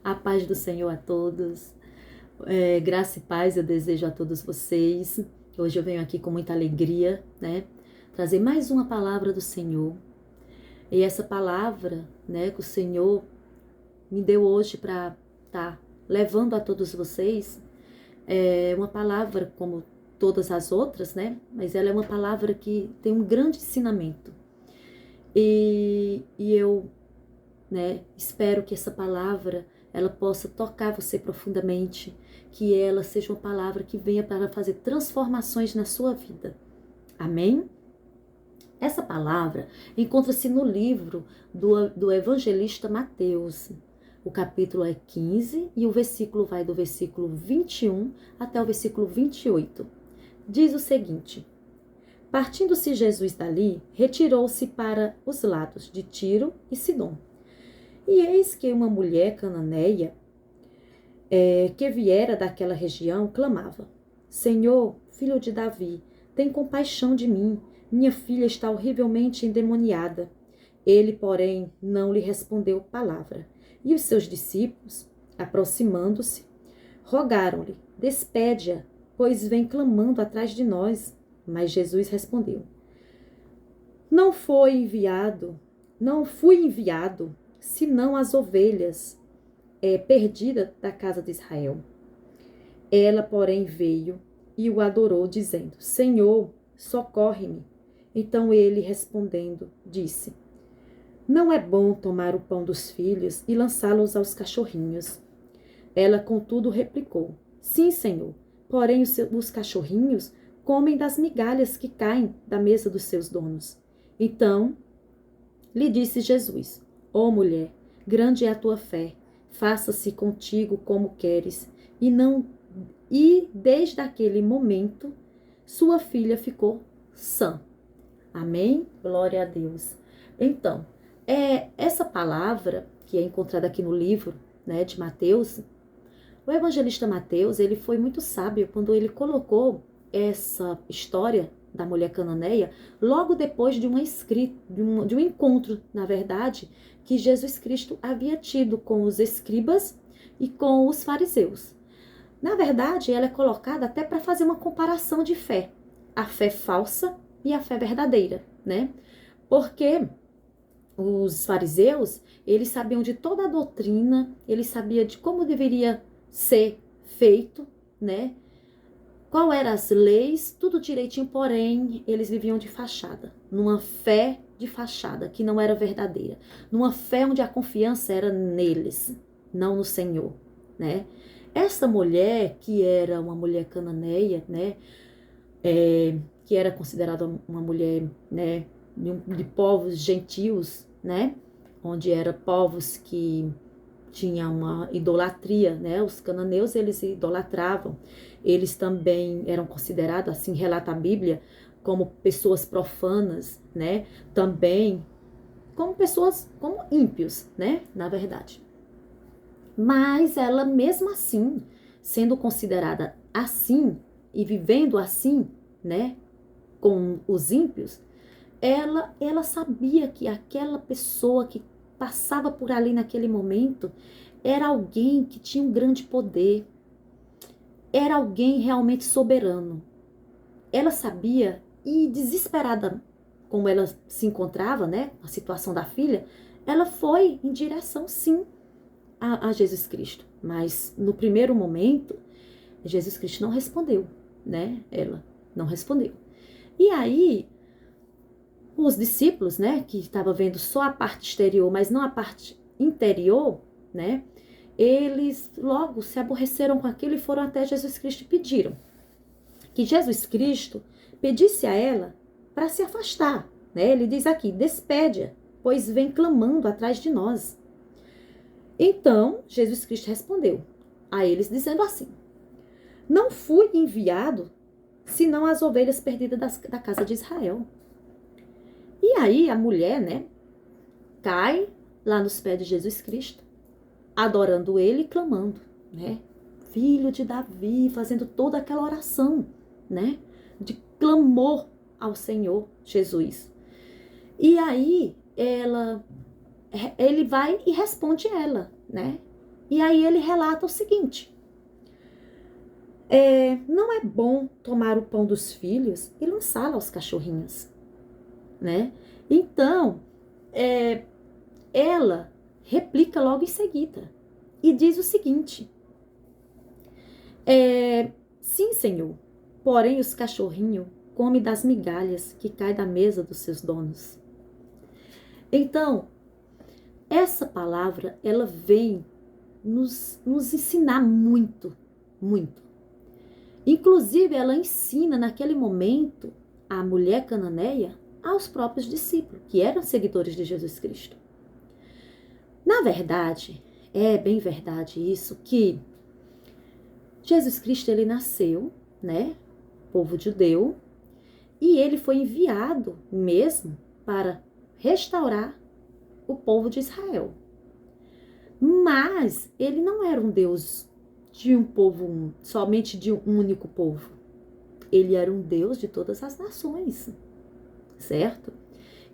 A paz do Senhor a todos. Graça e paz eu desejo a todos vocês. Hoje eu venho aqui com muita alegria, né? Trazer mais uma palavra do Senhor. E essa palavra, né, que o Senhor me deu hoje para estar levando a todos vocês, é uma palavra como todas as outras, né? Mas ela é uma palavra que tem um grande ensinamento. E eu, né, espero que essa palavra ela possa tocar você profundamente, que ela seja uma palavra que venha para fazer transformações na sua vida. Amém? Essa palavra encontra-se no livro do evangelista Mateus. O capítulo é 15 e o versículo vai do versículo 21 até o versículo 28. Diz o seguinte: partindo-se Jesus dali, retirou-se para os lados de Tiro e Sidom. E eis que uma mulher cananeia, que viera daquela região, clamava: Senhor, filho de Davi, tem compaixão de mim. Minha filha está horrivelmente endemoniada. Ele, porém, não lhe respondeu palavra. E os seus discípulos, aproximando-se, rogaram-lhe: despede-a, pois vem clamando atrás de nós. Mas Jesus respondeu: Não fui enviado, senão as ovelhas perdidas da casa de Israel. Ela, porém, veio e o adorou, dizendo: Senhor, socorre-me. Então ele, respondendo, disse: Não é bom tomar o pão dos filhos e lançá-los aos cachorrinhos. Ela, contudo, replicou: Sim, Senhor, porém os cachorrinhos comem das migalhas que caem da mesa dos seus donos. Então lhe disse Jesus: Ó mulher, grande é a tua fé, faça-se contigo como queres. E desde aquele momento sua filha ficou sã. Amém? Glória a Deus. Então, essa palavra que é encontrada aqui no livro, né, de Mateus, o evangelista Mateus, ele foi muito sábio quando ele colocou essa história da mulher cananeia logo depois de um encontro, na verdade, que Jesus Cristo havia tido com os escribas e com os fariseus. Na verdade, ela é colocada até para fazer uma comparação de fé, a fé falsa e a fé verdadeira, né? Porque os fariseus, eles sabiam de toda a doutrina, eles sabiam de como deveria ser feito, né? Qual eram as leis, tudo direitinho, porém, eles viviam de fachada, numa fé de fachada, que não era verdadeira, numa fé onde a confiança era neles, não no Senhor, né? Essa mulher, que era uma mulher cananeia, né, que era considerada uma mulher, né, de povos gentios, né, onde eram povos que tinham uma idolatria, né, os cananeus, eles idolatravam, eles também eram considerados, assim relata a Bíblia, como pessoas profanas, né, também como pessoas, como ímpios, né, na verdade. Mas ela, mesmo assim, sendo considerada assim e vivendo assim, né, com os ímpios, ela sabia que aquela pessoa que passava por ali naquele momento era alguém que tinha um grande poder, era alguém realmente soberano. Ela sabia, e desesperada como ela se encontrava, né, a situação da filha, ela foi em direção, sim, a Jesus Cristo. Mas no primeiro momento, Jesus Cristo não respondeu, né? Ela não respondeu. E aí, os discípulos, né, que estavam vendo só a parte exterior, mas não a parte interior, né? Eles logo se aborreceram com aquilo e foram até Jesus Cristo e pediram que Jesus Cristo pedisse a ela para se afastar, né? Ele diz aqui: despede-a, pois vem clamando atrás de nós. Então, Jesus Cristo respondeu a eles dizendo assim: Não fui enviado senão as ovelhas perdidas da casa de Israel. E aí a mulher, né, cai lá nos pés de Jesus Cristo, adorando ele e clamando, né? Filho de Davi, fazendo toda aquela oração, né, de clamor ao Senhor Jesus. E aí ele vai e responde ela, né? E aí ele relata o seguinte: não é bom tomar o pão dos filhos e lançá-lo aos cachorrinhos, né? Então, ela replica logo em seguida e diz o seguinte: sim, Senhor, porém os cachorrinhos comem das migalhas que caem da mesa dos seus donos. Então, essa palavra, ela vem nos ensinar muito, muito. Inclusive, ela ensina naquele momento a mulher cananeia aos próprios discípulos, que eram seguidores de Jesus Cristo. Na verdade, é bem verdade isso, que Jesus Cristo, ele nasceu, né, povo judeu, e ele foi enviado mesmo para restaurar o povo de Israel. Mas ele não era um Deus de um povo, somente de um único povo. Ele era um Deus de todas as nações, certo?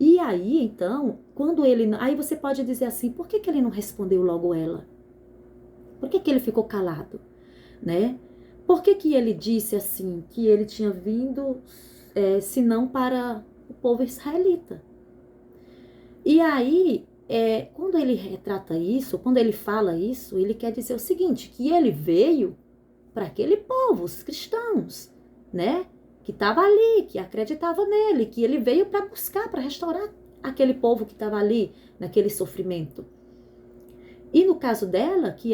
E aí, então, quando ele... Aí você pode dizer assim, por que ele não respondeu logo ela? Por que ele ficou calado, né? Por que ele disse assim, que ele tinha vindo, senão para o povo israelita? E aí, quando ele retrata isso, quando ele fala isso, ele quer dizer o seguinte, que ele veio para aquele povo, os cristãos, né? Que estava ali, que acreditava nele, que ele veio para buscar, para restaurar aquele povo que estava ali, naquele sofrimento. E no caso dela, que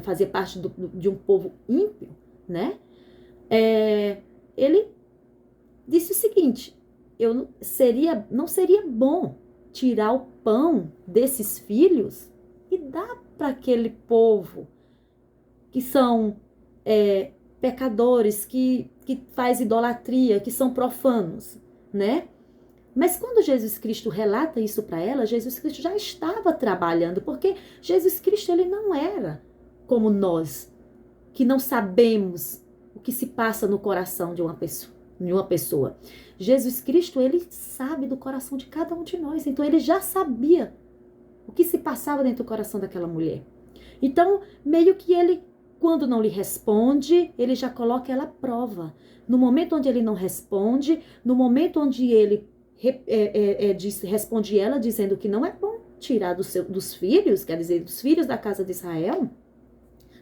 fazia parte de um povo ímpio, né? Ele disse o seguinte: não seria bom tirar o pão desses filhos e dar para aquele povo que são pecadores, que faz idolatria, que são profanos, né? Mas quando Jesus Cristo relata isso para ela, Jesus Cristo já estava trabalhando, porque Jesus Cristo, ele não era como nós, que não sabemos o que se passa no coração de uma pessoa. Jesus Cristo, ele sabe do coração de cada um de nós, então ele já sabia o que se passava dentro do coração daquela mulher. Então, meio que ele, quando não lhe responde, ele já coloca ela à prova. No momento onde ele não responde, no momento onde ele responde ela dizendo que não é bom tirar dos filhos, quer dizer, dos filhos da casa de Israel,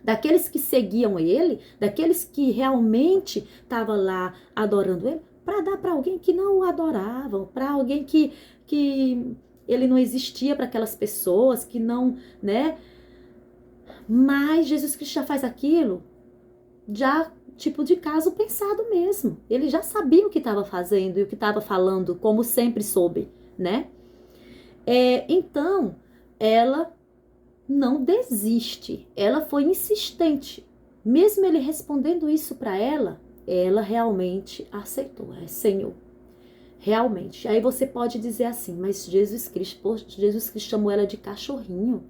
daqueles que seguiam ele, daqueles que realmente estavam lá adorando ele, para dar para alguém que não o adorava, para alguém que ele não existia para aquelas pessoas, que não, né? Mas Jesus Cristo já faz aquilo, já tipo de caso pensado mesmo. Ele já sabia o que estava fazendo e o que estava falando, como sempre soube, né? Então, ela não desiste, ela foi insistente. Mesmo ele respondendo isso para ela, ela realmente aceitou. Senhor, realmente. Aí você pode dizer assim, mas Jesus Cristo chamou ela de cachorrinho.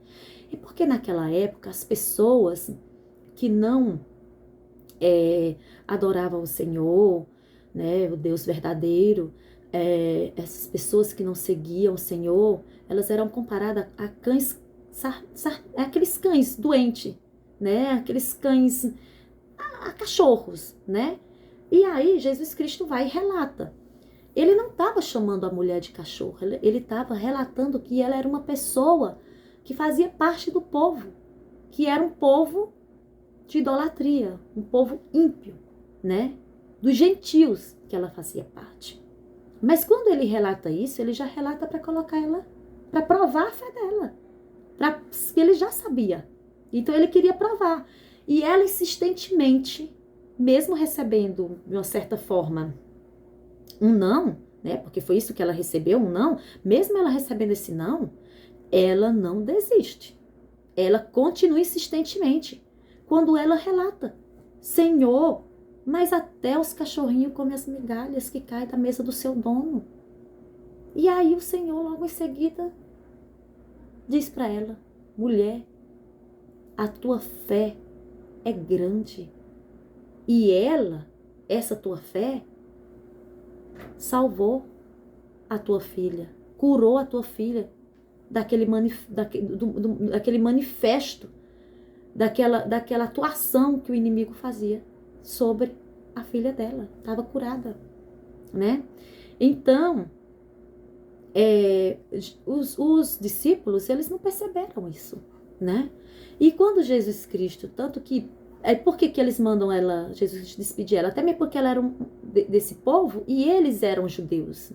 E porque naquela época as pessoas que não adoravam o Senhor, né, o Deus verdadeiro, essas pessoas que não seguiam o Senhor, elas eram comparadas a cães, aqueles cães doentes, né, aqueles cães, a cachorros, né? E aí Jesus Cristo vai e relata. Ele não estava chamando a mulher de cachorro, ele estava relatando que ela era uma pessoa que fazia parte do povo, que era um povo de idolatria, um povo ímpio, né? Dos gentios que ela fazia parte. Mas quando ele relata isso, ele já relata para colocar ela, para provar a fé dela, que ele já sabia. Então ele queria provar. E ela insistentemente, mesmo recebendo de uma certa forma um não, né? Porque foi isso que ela recebeu, um não. Mesmo ela recebendo esse não, ela não desiste. Ela continua insistentemente. Quando ela relata, Senhor, mas até os cachorrinhos comem as migalhas que caem da mesa do seu dono. E aí o Senhor logo em seguida diz para ela, mulher, a tua fé é grande. E essa tua fé, salvou a tua filha, curou a tua filha daquele manifesto daquela atuação que o inimigo fazia sobre a filha dela. Estava curada, né? Então, os discípulos, eles não perceberam isso, né? E quando Jesus Cristo, tanto que, por que eles mandam Jesus Cristo despedir ela? Até mesmo porque ela era desse povo e eles eram judeus.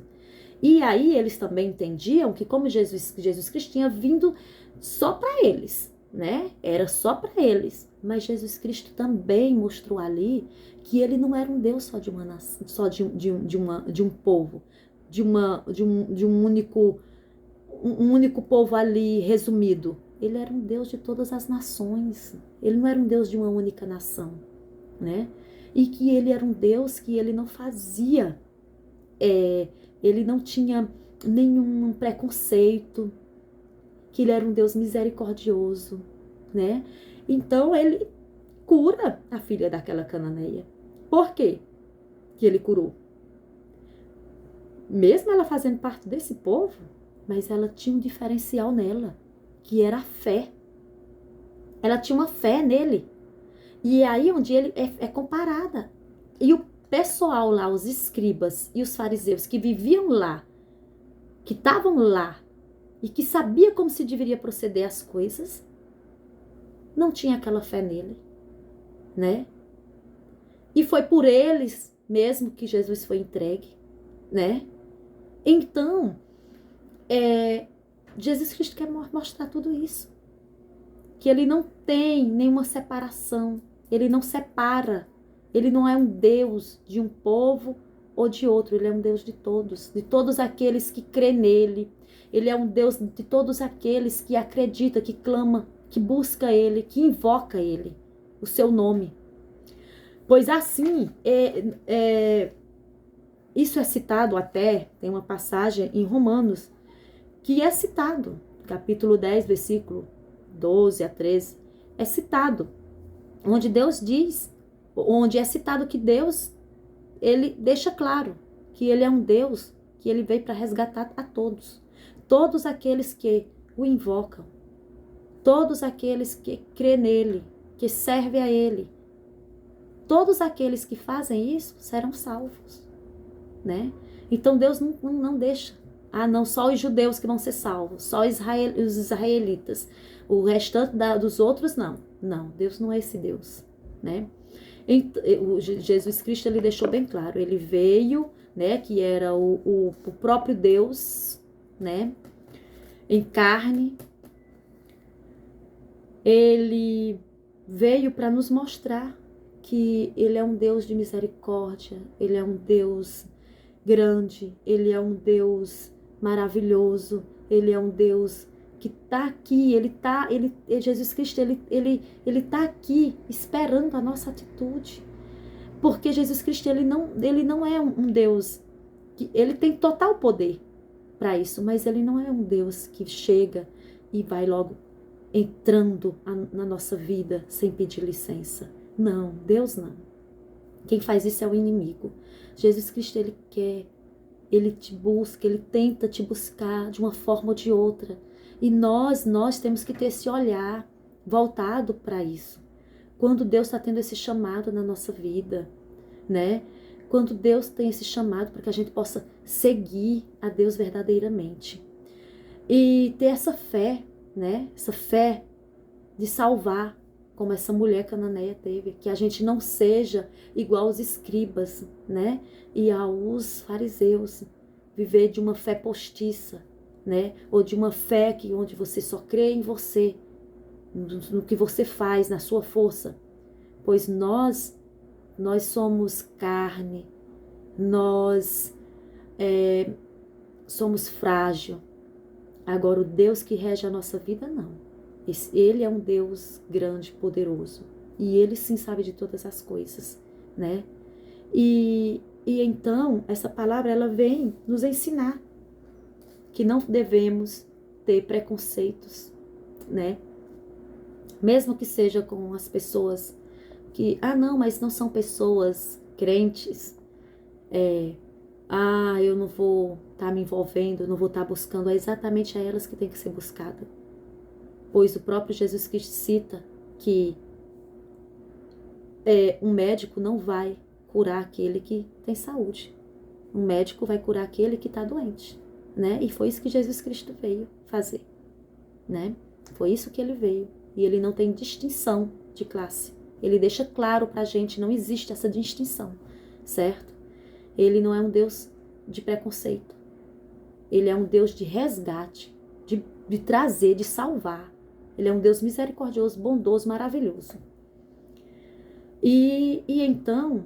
E aí eles também entendiam que como Jesus Cristo tinha vindo só para eles, né? Era só para eles. Mas Jesus Cristo também mostrou ali que ele não era um Deus só de uma nação, só de um povo, de um único povo ali resumido. Ele era um Deus de todas as nações. Ele não era um Deus de uma única nação, né? E que ele era um Deus que ele não fazia, ele não tinha nenhum preconceito, que ele era um Deus misericordioso, né? Então ele cura a filha daquela cananeia. Por quê que ele curou? Mesmo ela fazendo parte desse povo, mas ela tinha um diferencial nela, que era a fé. Ela tinha uma fé nele. E é aí onde ele é comparada. E o pessoal lá, os escribas e os fariseus que viviam lá, que estavam lá e que sabia como se deveria proceder as coisas, não tinha aquela fé nele, né? E foi por eles mesmo que Jesus foi entregue, né? Então, Jesus Cristo quer mostrar tudo isso. Que ele não tem nenhuma separação, ele não separa, ele não é um Deus de um povo ou de outro, ele é um Deus de todos aqueles que crê nele. Ele é um Deus de todos aqueles que acredita, que clama, que busca ele, que invoca ele, o seu nome. Pois assim, isso é citado até, tem uma passagem em Romanos, que é citado, capítulo 10, versículo 12 a 13, é citado, onde Deus diz, onde é citado que Deus, ele deixa claro que ele é um Deus, que ele veio para resgatar a todos aqueles que o invocam, todos aqueles que crê nele, que servem a ele, todos aqueles que fazem isso serão salvos, né? Então Deus não deixa. Não, só os judeus que vão ser salvos, só os israelitas. O restante dos outros, não. Não, Deus não é esse Deus, né? Jesus Cristo, ele deixou bem claro, ele veio, né, que era o próprio Deus, né, em carne. Ele veio para nos mostrar que ele é um Deus de misericórdia, ele é um Deus grande, ele é um Deus maravilhoso, ele é um Deus que está aqui, Jesus Cristo, ele tá aqui esperando a nossa atitude, porque Jesus Cristo, ele não é um Deus, que ele tem total poder para isso, mas ele não é um Deus que chega e vai logo entrando na nossa vida sem pedir licença. Não, Deus não. Quem faz isso é o inimigo. Jesus Cristo, ele quer, ele te busca, ele tenta te buscar de uma forma ou de outra. E nós temos que ter esse olhar voltado para isso. Quando Deus está tendo esse chamado na nossa vida, né? Quando Deus tem esse chamado para que a gente possa seguir a Deus verdadeiramente. E ter essa fé, né? Essa fé de salvar, como essa mulher cananeia teve, que a gente não seja igual aos escribas, né? E aos fariseus, viver de uma fé postiça, né? Ou de uma fé onde você só crê em você, no que você faz, na sua força. Pois nós somos carne, nós somos frágil. Agora, o Deus que rege a nossa vida, não. Ele é um Deus grande, poderoso. E ele sim sabe de todas as coisas, né? E então, essa palavra, ela vem nos ensinar que não devemos ter preconceitos, né? Mesmo que seja com as pessoas que, não, mas não são pessoas crentes, eu não vou estar me envolvendo, não vou estar buscando, é exatamente a elas que tem que ser buscada. Pois o próprio Jesus Cristo cita que um médico não vai curar aquele que tem saúde. Um médico vai curar aquele que está doente, né? E foi isso que Jesus Cristo veio fazer, né? Foi isso que ele veio. E ele não tem distinção de classe. Ele deixa claro pra gente, não existe essa distinção, certo? Ele não é um Deus de preconceito. Ele é um Deus de resgate, de trazer, de salvar. Ele é um Deus misericordioso, bondoso, maravilhoso. E então,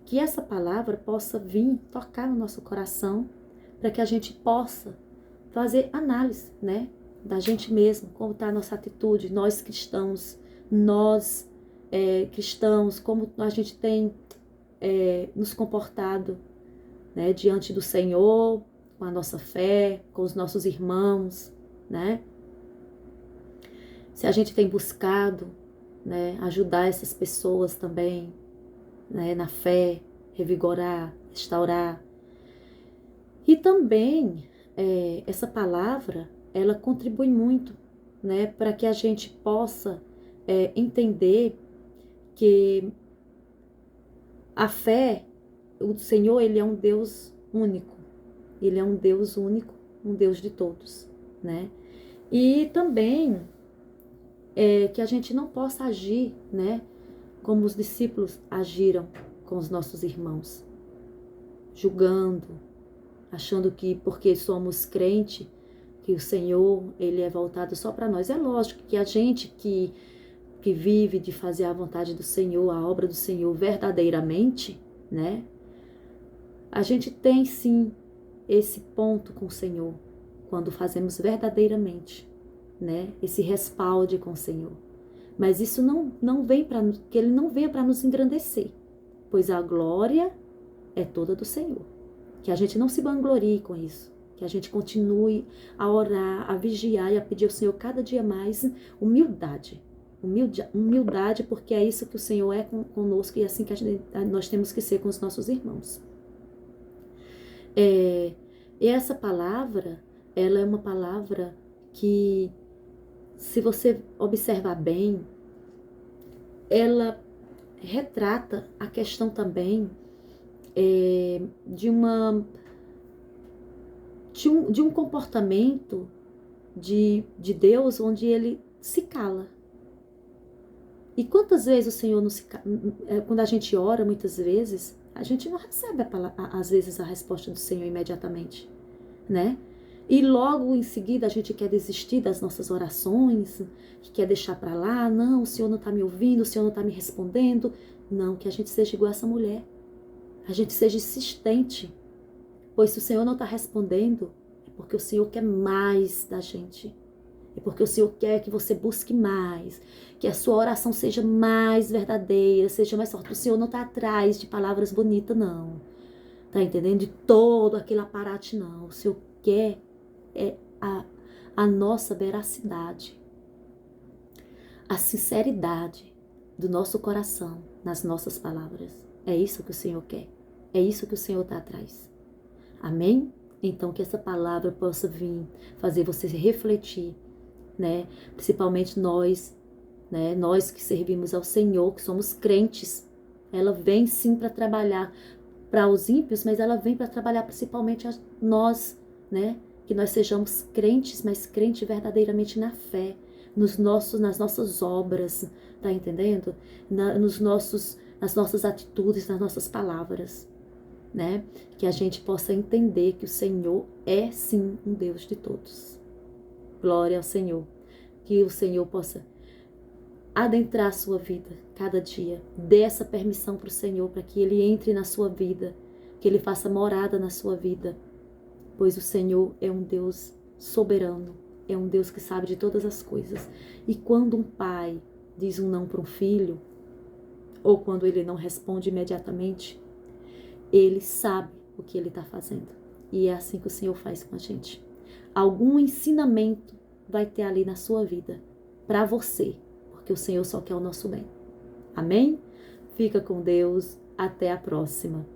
que essa palavra possa vir tocar no nosso coração, para que a gente possa fazer análise, né, da gente mesmo, como está a nossa atitude, nós cristãos, como a gente tem nos comportado, né, diante do Senhor, com a nossa fé, com os nossos irmãos, né? Se a gente tem buscado, né, ajudar essas pessoas também, né, na fé, revigorar, restaurar. E também essa palavra, ela contribui muito, né, para que a gente possa entender que a fé, o Senhor, ele é um Deus único. Ele é um Deus único, um Deus de todos, né? E também que a gente não possa agir, né, como os discípulos agiram com os nossos irmãos, julgando, achando que porque somos crente, que o Senhor, ele é voltado só para nós. É lógico que a gente que vive de fazer a vontade do Senhor, a obra do Senhor verdadeiramente, né? A gente tem sim esse ponto com o Senhor, quando fazemos verdadeiramente, né? Esse respaldo com o Senhor. Mas isso não vem para que ele não venha para nos engrandecer, pois a glória é toda do Senhor. Que a gente não se vanglorie com isso, que a gente continue a orar, a vigiar e a pedir ao Senhor cada dia mais humildade. Humildade, porque é isso que o Senhor é conosco e é assim que nós temos que ser com os nossos irmãos. E essa palavra, ela é uma palavra que, se você observar bem, ela retrata a questão também de um comportamento de Deus onde ele se cala. E quantas vezes o Senhor não se cala? Quando a gente ora, muitas vezes, a gente não recebe às vezes a resposta do Senhor imediatamente, né? E logo em seguida a gente quer desistir das nossas orações, que quer deixar para lá, não, o Senhor não está me ouvindo, o Senhor não está me respondendo. Não, que a gente seja igual essa mulher. A gente seja insistente, pois se o Senhor não está respondendo, é porque o Senhor quer mais da gente. É porque o Senhor quer que você busque mais, que a sua oração seja mais verdadeira, seja mais forte. O Senhor não está atrás de palavras bonitas, não. Tá entendendo? De todo aquele aparato, não. O Senhor quer a nossa veracidade, a sinceridade do nosso coração nas nossas palavras. É isso que o Senhor quer. É isso que o Senhor está atrás. Amém? Então que essa palavra possa vir fazer você refletir, né? Principalmente nós, né? Nós que servimos ao Senhor, que somos crentes. Ela vem sim para trabalhar para os ímpios, mas ela vem para trabalhar principalmente a nós, né? Que nós sejamos crentes, mas crentes verdadeiramente na fé, nas nossas obras, tá entendendo? Nas nossas atitudes, nas nossas palavras, né? Que a gente possa entender que o Senhor é sim um Deus de todos. Glória ao Senhor. Que o Senhor possa adentrar a sua vida cada dia. Dê essa permissão para o Senhor, para que Ele entre na sua vida, que Ele faça morada na sua vida. Pois o Senhor é um Deus soberano, é um Deus que sabe de todas as coisas. E quando um pai diz um não para um filho, ou quando ele não responde imediatamente, ele sabe o que ele está fazendo. E é assim que o Senhor faz com a gente. Algum ensinamento vai ter ali na sua vida, para você, porque o Senhor só quer o nosso bem. Amém? Fica com Deus. Até a próxima.